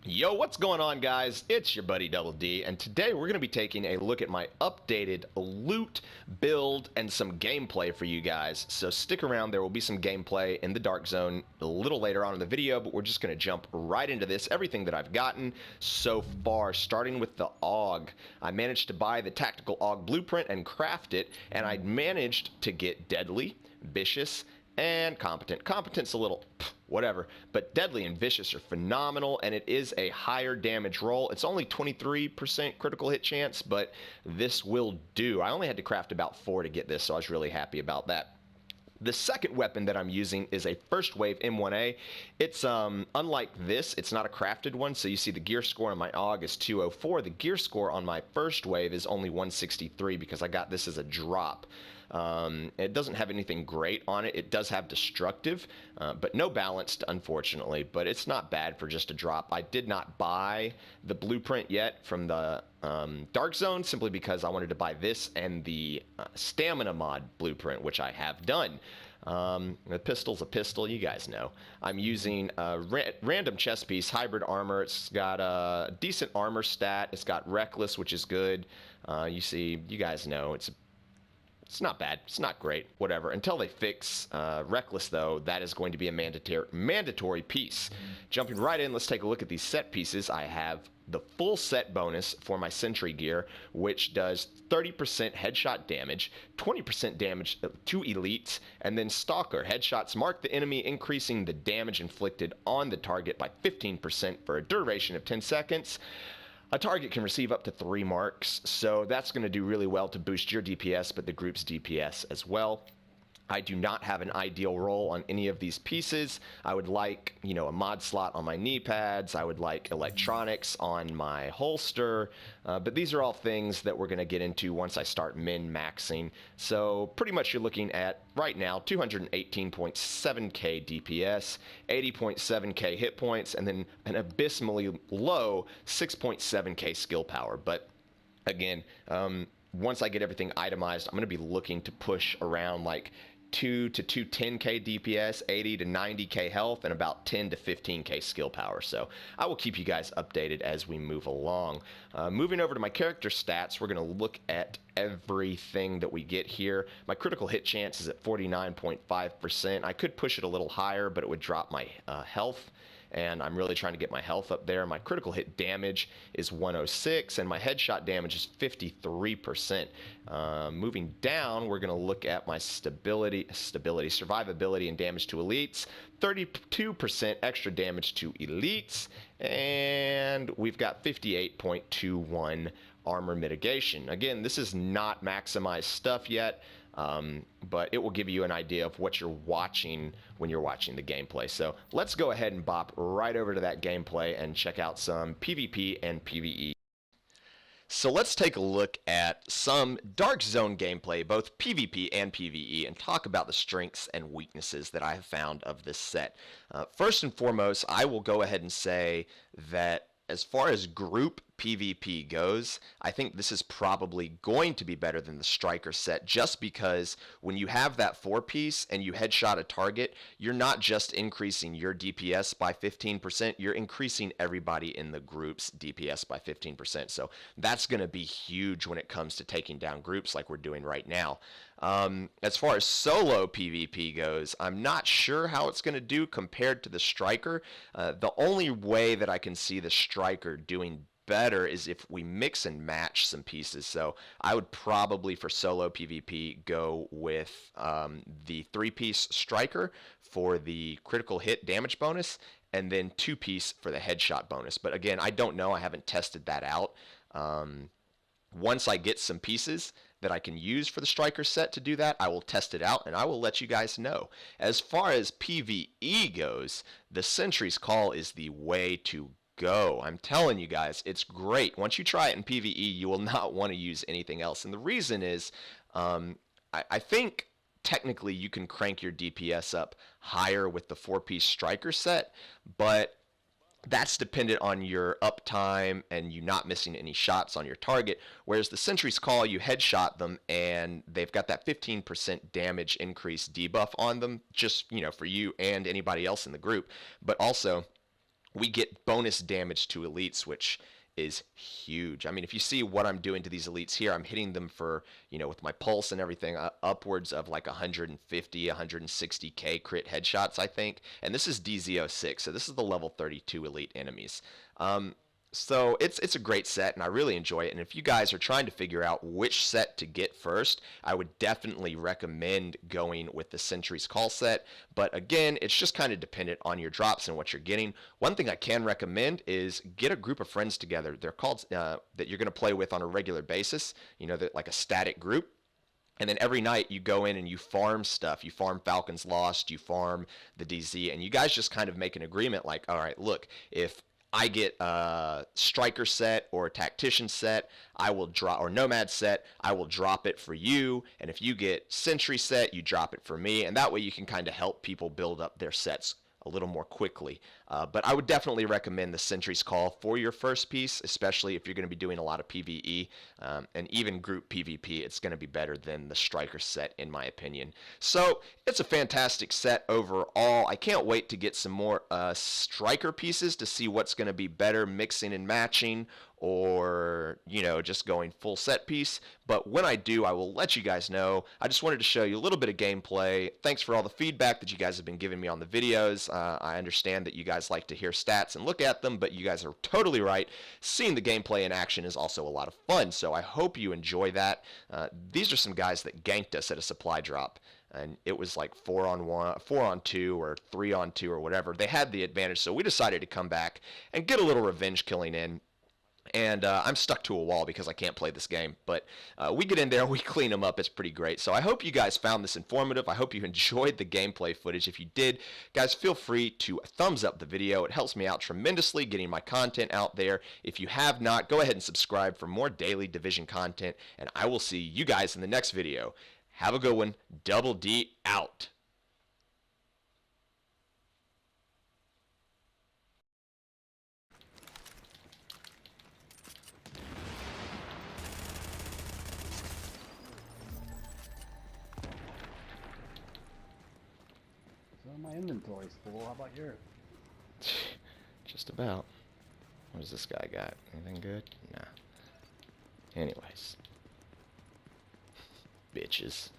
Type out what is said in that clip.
Yo, what's going on, guys? It's your buddy Double D, and today we're going to be taking a look at my updated loot, build, and some gameplay for you guys. So stick around, there will be some gameplay in the Dark Zone a little later on in the video, but we're just going to jump right into this. Everything that I've gotten so far, starting with the AUG. I managed to buy the Tactical AUG blueprint and craft it, and I managed to get Deadly, Vicious, and Competent. Competent's a little whatever, but Deadly and Vicious are phenomenal, and it is a higher damage roll. It's only 23% critical hit chance, but this will do. I only had to craft about 4 to get this, so I was really happy about that. The second weapon that I'm using is a first wave M1A. It's unlike this, it's not a crafted one, so you see the gear score on my AUG is 204. The gear score on my first wave is only 163 because I got this as a drop. It doesn't have anything great on it. It does have destructive, but no balanced, unfortunately, but it's not bad for just a drop. I did not buy the blueprint yet from the Dark Zone simply because I wanted to buy this and the stamina mod blueprint, which I have done. The pistol's a pistol, you guys know. I'm using a random chest piece, hybrid armor. It's got a decent armor stat. It's got reckless, which is good. You see, you guys know, it's not bad. It's not great. Whatever. Until they fix Reckless, though, that is going to be a mandatory piece. Jumping right in, let's take a look at these set pieces. I have the full set bonus for my Sentry gear, which does 30% headshot damage, 20% damage to elites, and then Stalker. Headshots mark the enemy, increasing the damage inflicted on the target by 15% for a duration of 10 seconds. A target can receive up to 3 marks, so that's going to do really well to boost your DPS, but the group's DPS as well. I do not have an ideal roll on any of these pieces. I would like, a mod slot on my knee pads. I would like electronics on my holster. But these are all things that we're going to get into once I start min-maxing. So pretty much you're looking at, right now, 218.7k DPS, 80.7k hit points, and then an abysmally low 6.7k skill power. But again, once I get everything itemized, I'm going to be looking to push around like 2 to 210k DPS, 80 to 90k health, and about 10 to 15k skill power. So I will keep you guys updated as we move along. Moving over to my character stats, we're going to look at everything that we get here. My critical hit chance is at 49.5%. I could push it a little higher, but it would drop my health, and I'm really trying to get my health up there. My critical hit damage is 106, and my headshot damage is 53%. Moving down, we're going to look at my survivability, and damage to elites. 32% extra damage to elites, and we've got 58.21 armor mitigation. Again, this is not maximized stuff yet, but it will give you an idea of what you're watching when you're watching the gameplay. So let's go ahead and bop right over to that gameplay and check out some PvP and PvE. So let's take a look at some Dark Zone gameplay, both PvP and PvE, and talk about the strengths and weaknesses that I have found of this set. First and foremost, I will go ahead and say that as far as group PvP goes, I think this is probably going to be better than the Striker set, just because when you have that 4-piece and you headshot a target, you're not just increasing your DPS by 15%, you're increasing everybody in the group's DPS by 15%. So that's going to be huge when it comes to taking down groups like we're doing right now. As far as solo PvP goes, I'm not sure how it's going to do compared to the Striker. The only way that I can see the Striker doing better is if we mix and match some pieces. So I would probably, for solo PvP, go with the 3-piece Striker for the critical hit damage bonus, and then 2-piece for the headshot bonus. But again, I don't know. I haven't tested that out. Once I get some pieces that I can use for the Striker set to do that, I will test it out and I will let you guys know. As far as PvE goes, the Sentry's Call is the way to go. I'm telling you guys, it's great. Once you try it in PvE, you will not want to use anything else. And the reason is, I think technically you can crank your DPS up higher with the 4-piece Striker set, but that's dependent on your uptime and you not missing any shots on your target, whereas the Sentry's Call, you headshot them and they've got that 15% damage increase debuff on them, just, for you and anybody else in the group. But also, we get bonus damage to elites, which is huge. I mean, if you see what I'm doing to these elites here, I'm hitting them for, with my pulse and everything, upwards of like 150, 160k crit headshots, I think. And this is DZ06, so this is the level 32 elite enemies. So it's a great set, and I really enjoy it. And if you guys are trying to figure out which set to get first, I would definitely recommend going with the Sentry's Call set. But again, it's just kind of dependent on your drops and what you're getting. One thing I can recommend is get a group of friends together. They're called that you're going to play with on a regular basis. Like a static group. And then every night you go in and you farm stuff. You farm Falcon's Lost, you farm the DZ, and you guys just kind of make an agreement like, all right, look, if I get a striker set or a tactician set, I will drop, or nomad set, I will drop it for you. And if you get sentry set, you drop it for me. And that way you can kind of help people build up their sets a little more quickly. But I would definitely recommend the Sentry's Call for your first piece, especially if you're going to be doing a lot of PvE and even group PvP. It's going to be better than the striker set, in my opinion. So it's a fantastic set overall. I can't wait to get some more striker pieces to see what's going to be better mixing and matching, or just going full set piece. But when I do, I will let you guys know. I just wanted to show you a little bit of gameplay. Thanks for all the feedback that you guys have been giving me on the videos. I understand that you guys like to hear stats and look at them, but you guys are totally right. Seeing the gameplay in action is also a lot of fun, so I hope you enjoy that. These are some guys that ganked us at a supply drop, and it was like 4-on-1, 4-on-2, or 3-on-2, or whatever. They had the advantage, so we decided to come back and get a little revenge killing in. And I'm stuck to a wall because I can't play this game. But we get in there, we clean them up. It's pretty great. So I hope you guys found this informative. I hope you enjoyed the gameplay footage. If you did, guys, feel free to thumbs up the video. It helps me out tremendously getting my content out there. If you have not, go ahead and subscribe for more daily Division content. And I will see you guys in the next video. Have a good one. Double D out. So my inventory's full. How about yours? Just about. What does this guy got? Anything good? Nah. Anyways. Bitches.